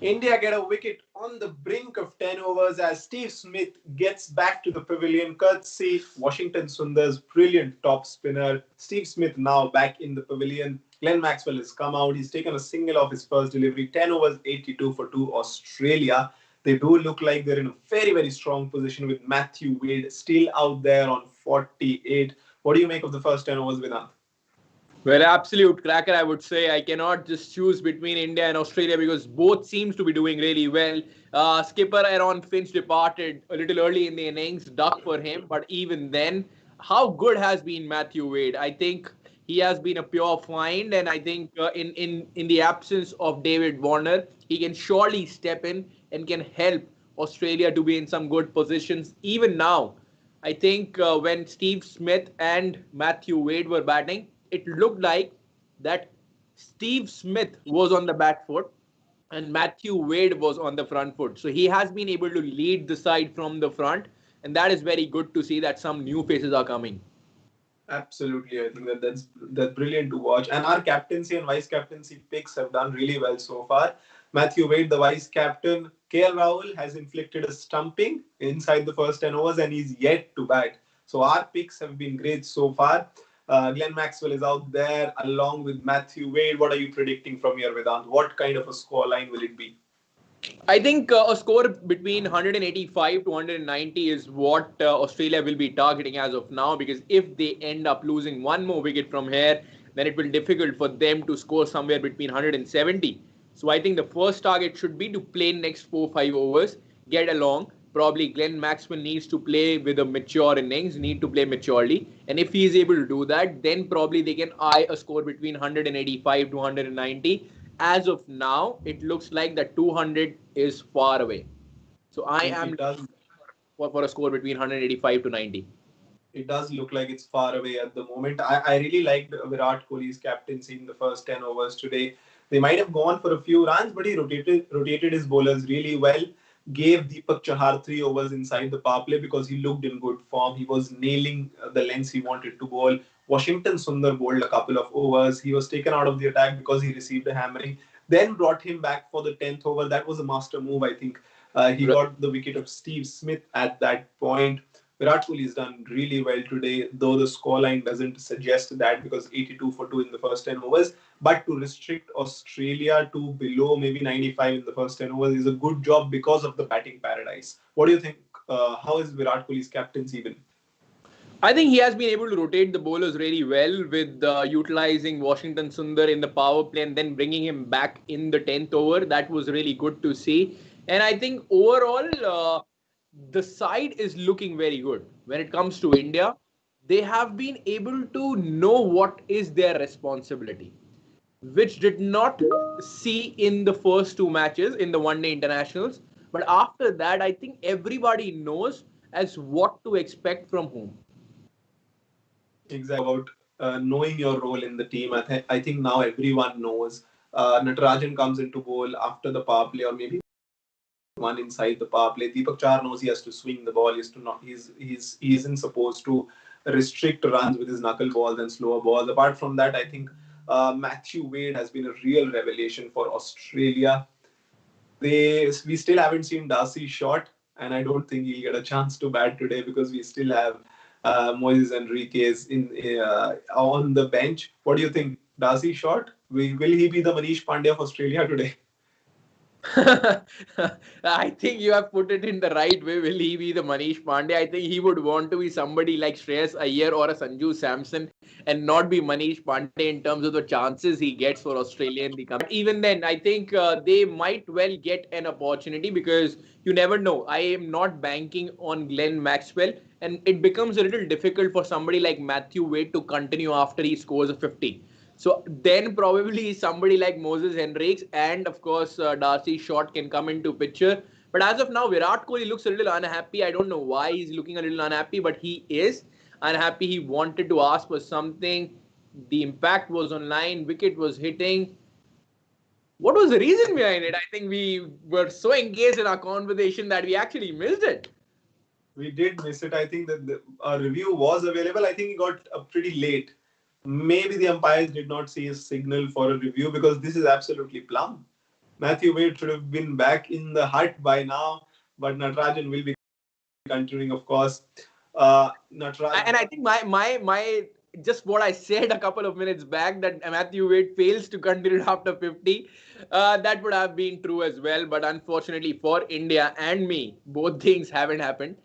India get a wicket on the brink of 10 overs as Steve Smith gets back to the pavilion courtesy Washington Sundar's brilliant top spinner. Steve Smith now back in the pavilion. Glenn Maxwell has come out. He's taken a single off his first delivery. 10 overs, 82 for 2 Australia. They do look like they're in a very, very strong position with Mathew Wade still out there on 48. What do you make of the first 10 overs, Vedant? Well, absolute cracker, I would say. I cannot just choose between India and Australia because both seems to be doing really well. Skipper Aaron Finch departed a little early in the innings, duck for him. But even then, how good has been Mathew Wade? I think he has been a pure find, and I think in the absence of David Warner, he can surely step in and can help Australia to be in some good positions. Even now, I think when Steve Smith and Mathew Wade were batting, it looked like that Steve Smith was on the back foot and Mathew Wade was on the front foot. So he has been able to lead the side from the front, and that is very good to see that some new faces are coming. Absolutely, I think that's brilliant to watch. And our captaincy and vice captaincy picks have done really well so far. Mathew Wade, the vice captain, KL Rahul has inflicted a stumping inside the first 10 overs and he's yet to bat. So our picks have been great so far. Glenn Maxwell is out there along with Mathew Wade. What are you predicting from here, Vedant? What kind of a scoreline will it be? I think a score between 185 to 190 is what Australia will be targeting as of now, because if they end up losing one more wicket from here, then it will be difficult for them to score somewhere between 170. So I think the first target should be to play next 4-5 overs, get along. Probably Glenn Maxwell needs to play with a mature innings, need to play maturely. And if he is able to do that, then probably they can eye a score between 185 to 190. As of now, it looks like that 200 is far away. So I am It does. for a score between 185 to 90. It does look like it's far away at the moment. I really liked Virat Kohli's captaincy in the first 10 overs today. They might have gone for a few runs, but he rotated his bowlers really well. Gave Deepak Chahar 3 overs inside the power play because he looked in good form. He was nailing the lengths he wanted to bowl. Washington Sundar bowled a couple of overs. He was taken out of the attack because he received a hammering. Then brought him back for the 10th over. That was a master move, I think. He got the wicket of Steve Smith at that point. Virat Kohli has done really well today, though the scoreline doesn't suggest that because 82 for 2 in the first 10 overs. But to restrict Australia to below maybe 95 in the first 10 overs is a good job because of the batting paradise. What do you think? How is Virat Kohli's captaincy been? I think he has been able to rotate the bowlers really well with utilizing Washington Sundar in the power play and then bringing him back in the 10th over. That was really good to see. And I think overall, the side is looking very good. When it comes to India, they have been able to know what is their responsibility, which did not see in the first two matches in the one-day internationals. But after that, I think everybody knows as what to expect from whom. Exactly about knowing your role in the team. I think now everyone knows. Natarajan comes into bowl after the power play, or maybe one inside the power play. Deepak Chahar knows he has to swing the ball. He has to not. He isn't supposed to restrict runs with his knuckle balls and slower balls. Apart from that, I think Mathew Wade has been a real revelation for Australia. We still haven't seen Darcy shot, and I don't think he'll get a chance to bat today because we still have Moises Enriquez on the bench. What do you think? Darcy shot? Will he be the Manish Pandey of Australia today? I think you have put it in the right way. Will he be the Manish Pandey? I think he would want to be somebody like Shreyas Iyer or a Sanju Samson and not be Manish Pandey in terms of the chances he gets for Australia in the coming. Even then, I think they might well get an opportunity because you never know. I am not banking on Glenn Maxwell, and it becomes a little difficult for somebody like Mathew Wade to continue after he scores a 50. So then probably somebody like Moses Henriques and of course Darcy Short can come into picture. But as of now, Virat Kohli looks a little unhappy. I don't know why he's looking a little unhappy, but he is unhappy. He wanted to ask for something. The impact was online. Wicket was hitting. What was the reason behind it? I think we were so engaged in our conversation that we actually missed it. We did miss it. I think that a review was available. I think it got pretty late. Maybe the umpires did not see a signal for a review because this is absolutely plumb. Mathew Wade should have been back in the hut by now, but Natarajan will be continuing, of course. Nataraj. And I think my just what I said a couple of minutes back, that Matthew Wade fails to continue after 50, that would have been true as well. But unfortunately for India and me, both things haven't happened.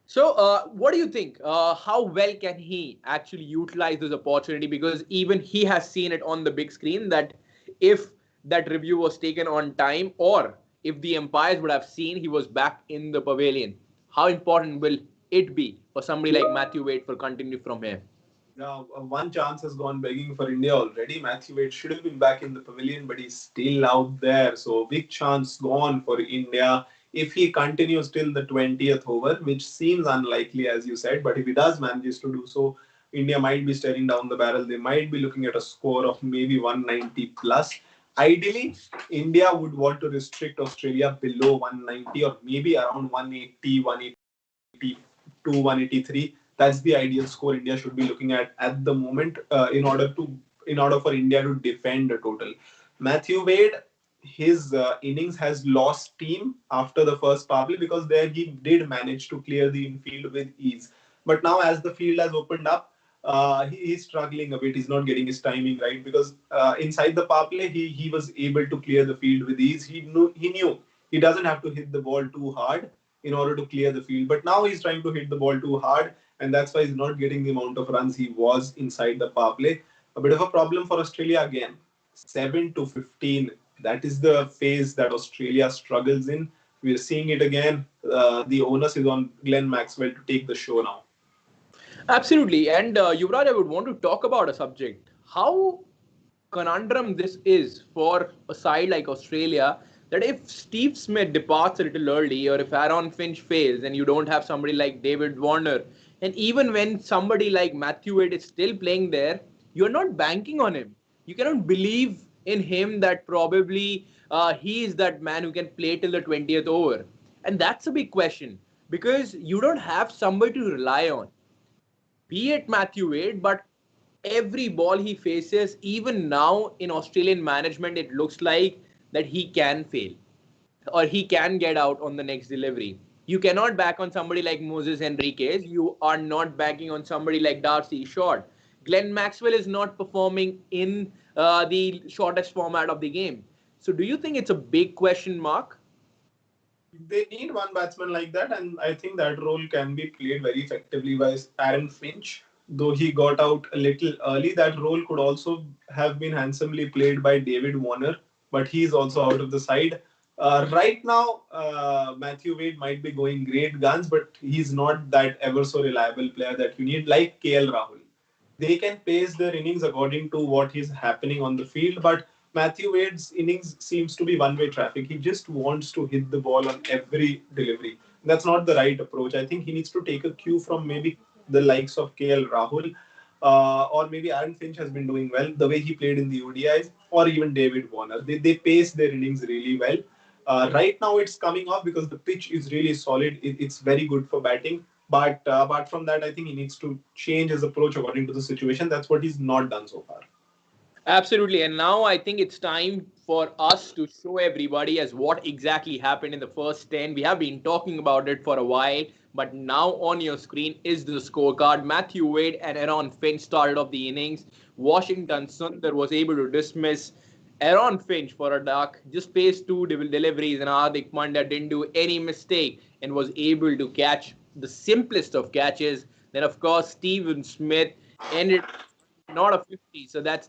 So, what do you think? How well can he actually utilize this opportunity? Because even he has seen it on the big screen that if that review was taken on time, or if the umpires would have seen he was back in the pavilion, how important will it be for somebody like Matthew Wade for continue from here? Yeah, one chance has gone begging for India already. Mathew Wade should have been back in the pavilion, but he's still out there. So big chance gone for India if he continues till the 20th over, which seems unlikely, as you said. But if he does manages to do so, India might be staring down the barrel. They might be looking at a score of maybe 190 plus. Ideally, India would want to restrict Australia below 190 or maybe around 180, 182, 183. That's the ideal score India should be looking at the moment in order for India to defend the total. Mathew Wade, his innings has lost steam after the first power play because there he did manage to clear the infield with ease. But now, as the field has opened up, he's struggling a bit. He's not getting his timing right because inside the power play, he was able to clear the field with ease. He knew he doesn't have to hit the ball too hard in order to clear the field. But now he's trying to hit the ball too hard, and that's why he's not getting the amount of runs he was inside the power play. A bit of a problem for Australia again. 7 to 15. That is the phase that Australia struggles in. We're seeing it again. The onus is on Glenn Maxwell to take the show now. Absolutely. And Yuvraj, I would want to talk about a subject. How conundrum this is for a side like Australia, that if Steve Smith departs a little early, or if Aaron Finch fails and you don't have somebody like David Warner, and even when somebody like Mathew Wade is still playing there, you're not banking on him. You cannot believe in him that probably he is that man who can play till the 20th over. And that's a big question because you don't have somebody to rely on, be it Mathew Wade, but every ball he faces, even now in Australian management, it looks like that he can fail or he can get out on the next delivery. You cannot back on somebody like Moses Henriquez. You are not backing on somebody like Darcy Short. Glenn Maxwell is not performing in the shortest format of the game. So, do you think it's a big question mark? They need one batsman like that, and I think that role can be played very effectively by Aaron Finch. Though he got out a little early, that role could also have been handsomely played by David Warner, but he's also out of the side. Right now, Mathew Wade might be going great guns, but he's not that ever so reliable player that you need, like KL Rahul. They can pace their innings according to what is happening on the field, but Mathew Wade's innings seems to be one-way traffic. He just wants to hit the ball on every delivery. That's not the right approach. I think he needs to take a cue from maybe the likes of KL Rahul, or maybe Aaron Finch has been doing well the way he played in the ODIs, or even David Warner. They pace their innings really well. Right now, it's coming off because the pitch is really solid. It's very good for batting. But apart from that, I think he needs to change his approach according to the situation. That's what he's not done so far. Absolutely. And now I think it's time for us to show everybody as what exactly happened in the first 10. We have been talking about it for a while, but now on your screen is the scorecard. Mathew Wade and Aaron Finch started off the innings. Washington Sundar was able to dismiss Aaron Finch for a duck, just faced two deliveries, and Hardik Pandya didn't do any mistake and was able to catch the simplest of catches. Then, of course, Steven Smith ended not a 50. So that's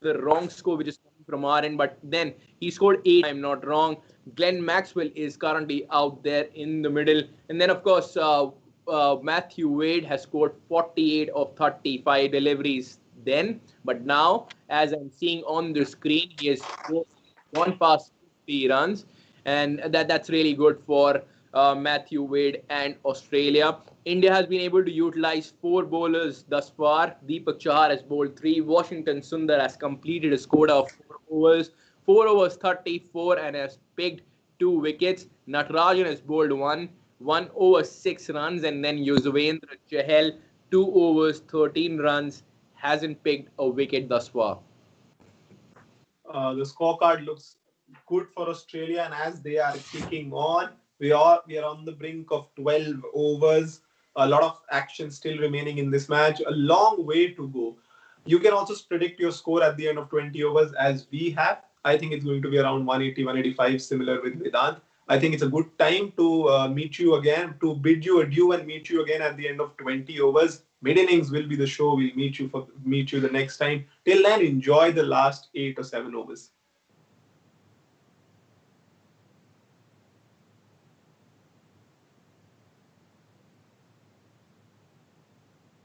the wrong score which is coming from our end. But then he scored 8. I'm not wrong. Glenn Maxwell is currently out there in the middle. And then, of course, Mathew Wade has scored 48 of 35 deliveries then. But now, as I'm seeing on the screen, he has gone past 50 runs. And that's really good for Mathew Wade and Australia. India has been able to utilize 4 bowlers thus far. Deepak Chahar has bowled 3. Washington Sundar has completed a quota of 4 overs. 4 overs 34 and has picked 2 wickets. Natarajan has bowled 1 over 6 runs, and then Yuzvendra Chahal 2 overs 13 runs, hasn't picked a wicket thus far. The scorecard looks good for Australia, and as they are kicking on, we are on the brink of 12 overs. A lot of action still remaining in this match. A long way to go. You can also predict your score at the end of 20 overs as we have. I think it's going to be around 180, 185, similar with Vedant. I think it's a good time to meet you again, to bid you adieu and meet you again at the end of 20 overs. Mid innings will be the show. We'll meet you the next time. Till then, enjoy the last 8 or 7 overs.